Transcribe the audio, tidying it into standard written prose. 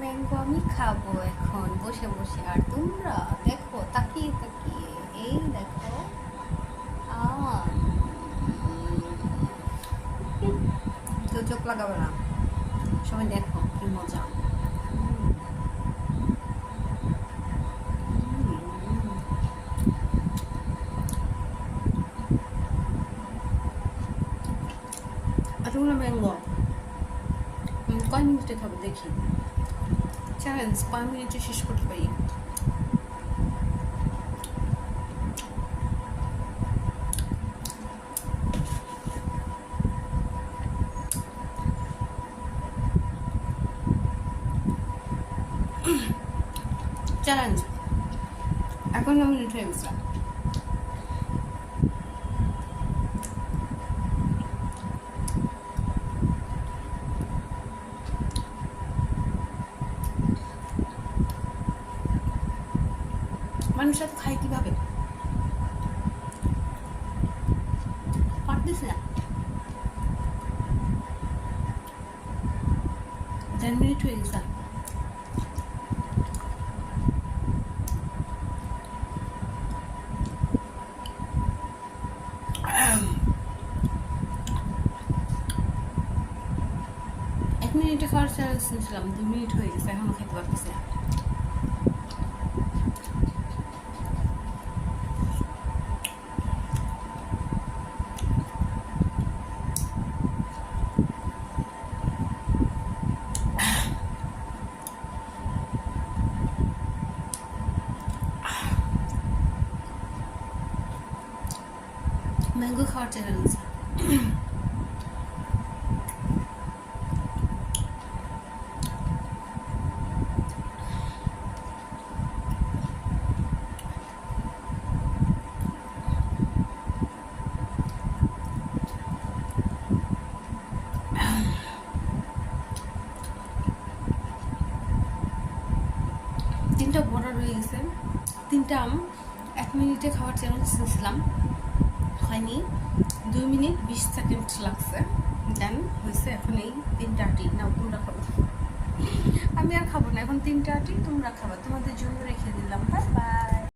Mango আমি খাবো এখন বসে বসে। আর তোমরা দেখো তাকিয়ে তাকিয়ে, এই দেখো। আম। তো চোখ লাগাবে না, সবাই দেখো কি মজা। এতগুলো ম্যাঙ্গো কয় মিনিটে খাবো দেখি। চ্যালেঞ্জ, কয় মিনিটে শেষ করতে পারি। চ্যালেঞ্জ, এখন মিনিট হয়ে গেছে। মানুষ এত খায় কিভাবে পারতেছি না। 10 মিনিট হয়ে গেছে। এক মিনিটে খাওয়ার চ্যালেঞ্জ নিয়েছিলাম, 2 মিনিট হয়ে গেছে, এখনো খেতে পারতেছি না। ম্যাঙ্গো খাওয়ার চ্যালেঞ্জ। তিনটা বড় রয়ে গেছে, তিনটা আম 1 মিনিটে খাওয়ার চ্যালেঞ্জ নিয়েছিলাম, হয়নি। 2 মিনিট 20 সেকেন্ড লাগছে, দেন হয়েছে। এখন এই 3টা আটি নাও, তোমরা খাবো। আমি আর খাবো না এখন, 3টা আটি তোমরা খাবা, তোমাদের জন্য রেখে দিলাম। Bye bye.